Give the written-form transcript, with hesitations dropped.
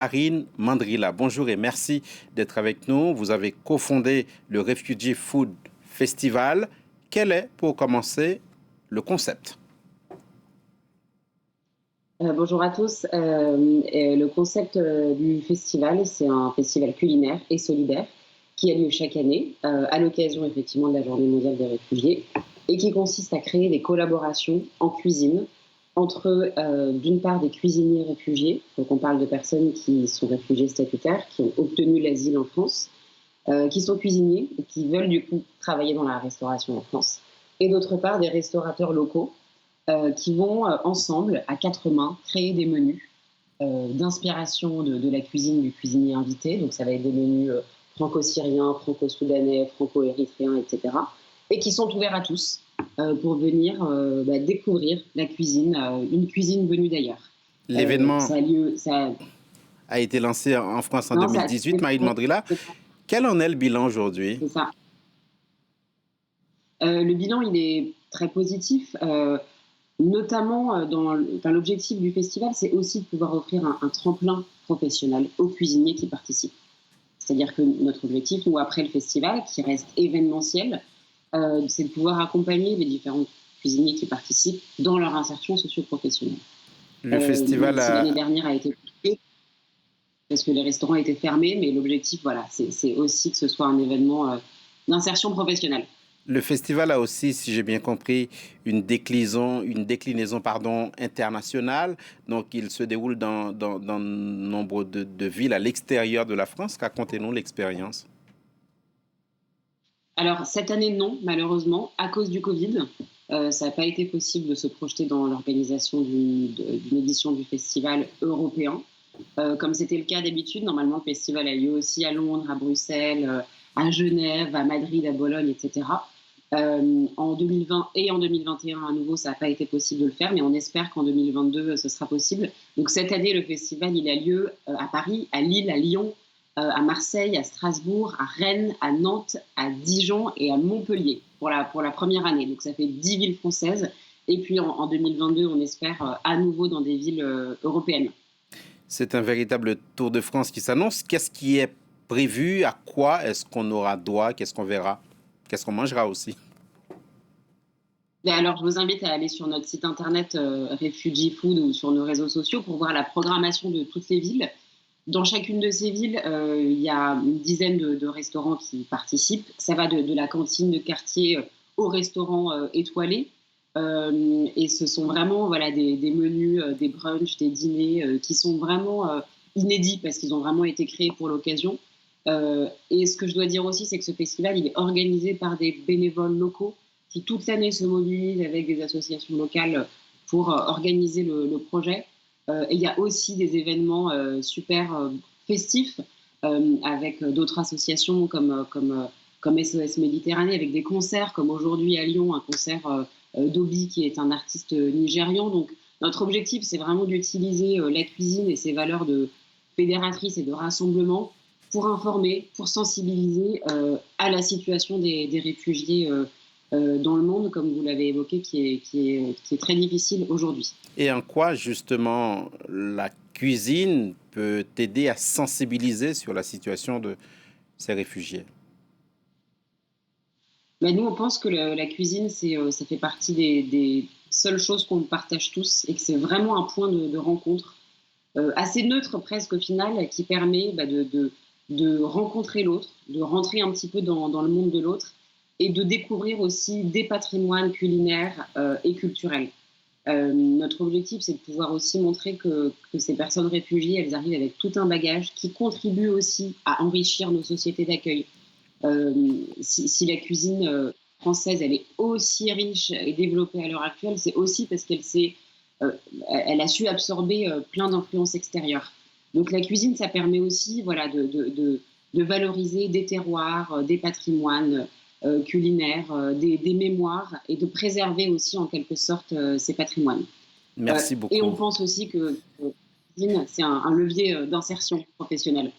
Marine Mandrila. Bonjour et merci d'être avec nous. Vous avez cofondé le Refugee Food Festival. Quel est, pour commencer, le concept? Bonjour à tous. Le concept du festival, c'est un festival culinaire et solidaire qui a lieu chaque année à l'occasion effectivement de la Journée mondiale des réfugiés et qui consiste à créer des collaborations en cuisine entre d'une part des cuisiniers réfugiés, donc on parle de personnes qui sont réfugiés statutaires, qui ont obtenu l'asile en France, qui sont cuisiniers et qui veulent du coup travailler dans la restauration en France, et d'autre part des restaurateurs locaux qui vont ensemble, à quatre mains, créer des menus d'inspiration de la cuisine du cuisinier invité. Donc ça va être des menus franco-syriens, franco-soudanais, franco-érythréens, etc. Et qui sont ouverts à tous pour venir découvrir la cuisine, une cuisine venue d'ailleurs. L'événement Ça a lieu, ça, a été lancé en France en non, ça, 2018, Marine Mandrila. Quel en est le bilan aujourd'hui? c'est ça. Le bilan, il est très positif. Notamment, l'objectif du festival, c'est aussi de pouvoir offrir un tremplin professionnel aux cuisiniers qui participent. C'est-à-dire que notre objectif, nous, après le festival, qui reste événementiel, c'est de pouvoir accompagner les différents cuisiniers qui participent dans leur insertion socio-professionnelle. Le Même festival si l'année a, dernière a été compliquée, parce que les restaurants étaient fermés, mais l'objectif, voilà, c'est aussi que ce soit un événement d'insertion professionnelle. le festival a aussi, si j'ai bien compris, une déclinaison pardon, internationale. Donc, il se déroule dans nombre de villes à l'extérieur de la France. Racontez-nous l'expérience. Alors, cette année, non, malheureusement, à cause du Covid. Ça n'a pas été possible de se projeter dans l'organisation d'une édition du festival européen. Comme c'était le cas d'habitude, normalement, le festival a lieu aussi à Londres, à Bruxelles, à Genève, à Madrid, à Bologne, etc. En 2020 et en 2021, à nouveau, ça n'a pas été possible de le faire, mais on espère qu'en 2022, ce sera possible. Donc cette année, le festival, il a lieu à Paris, à Lille, à Lyon, à Marseille, à Strasbourg, à Rennes, à Nantes, à Dijon et à Montpellier pour la première année. Donc ça fait 10 villes françaises. Et puis en 2022, on espère à nouveau dans des villes européennes. C'est un véritable Tour de France qui s'annonce. Qu'est-ce qui est prévu? À quoi est-ce qu'on aura droit? Qu'est-ce qu'on verra? Qu'est-ce qu'on mangera aussi? Et alors, je vous invite à aller sur notre site internet Refugee Food ou sur nos réseaux sociaux pour voir la programmation de toutes les villes. Dans chacune de ces villes, il y a une dizaine de restaurants qui participent. Ça va de la cantine de quartier au restaurant étoilé. Et ce sont vraiment voilà, des menus, des brunchs, des dîners qui sont vraiment inédits parce qu'ils ont vraiment été créés pour l'occasion. Et ce que je dois dire aussi, c'est que ce festival, il est organisé par des bénévoles locaux qui toute l'année se mobilisent avec des associations locales pour organiser le projet. Et il y a aussi des événements super festifs avec d'autres associations comme SOS Méditerranée, avec des concerts comme aujourd'hui à Lyon, un concert d'Obi qui est un artiste nigérian. Donc notre objectif, c'est vraiment d'utiliser la cuisine et ses valeurs de fédératrice et de rassemblement pour informer, pour sensibiliser à la situation des réfugiés dans le monde, comme vous l'avez évoqué, qui est très difficile aujourd'hui. Et en quoi, justement, la cuisine peut t'aider à sensibiliser sur la situation de ces réfugiés? Mais nous, on pense que la cuisine, ça fait partie des seules choses qu'on partage tous et que c'est vraiment un point de rencontre assez neutre presque au final, qui permet de rencontrer l'autre, de rentrer un petit peu dans le monde de l'autre et de découvrir aussi des patrimoines culinaires et culturels. Notre objectif, c'est de pouvoir aussi montrer que ces personnes réfugiées, elles arrivent avec tout un bagage qui contribue aussi à enrichir nos sociétés d'accueil. Si la cuisine française, elle est aussi riche et développée à l'heure actuelle, c'est aussi parce euh, elle a su absorber plein d'influences extérieures. Donc la cuisine, ça permet aussi voilà, de valoriser des terroirs, des patrimoines culinaires, des mémoires et de préserver aussi en quelque sorte ces patrimoines. Merci Et on beaucoup. pense aussi que la cuisine, c'est un levier d'insertion professionnelle.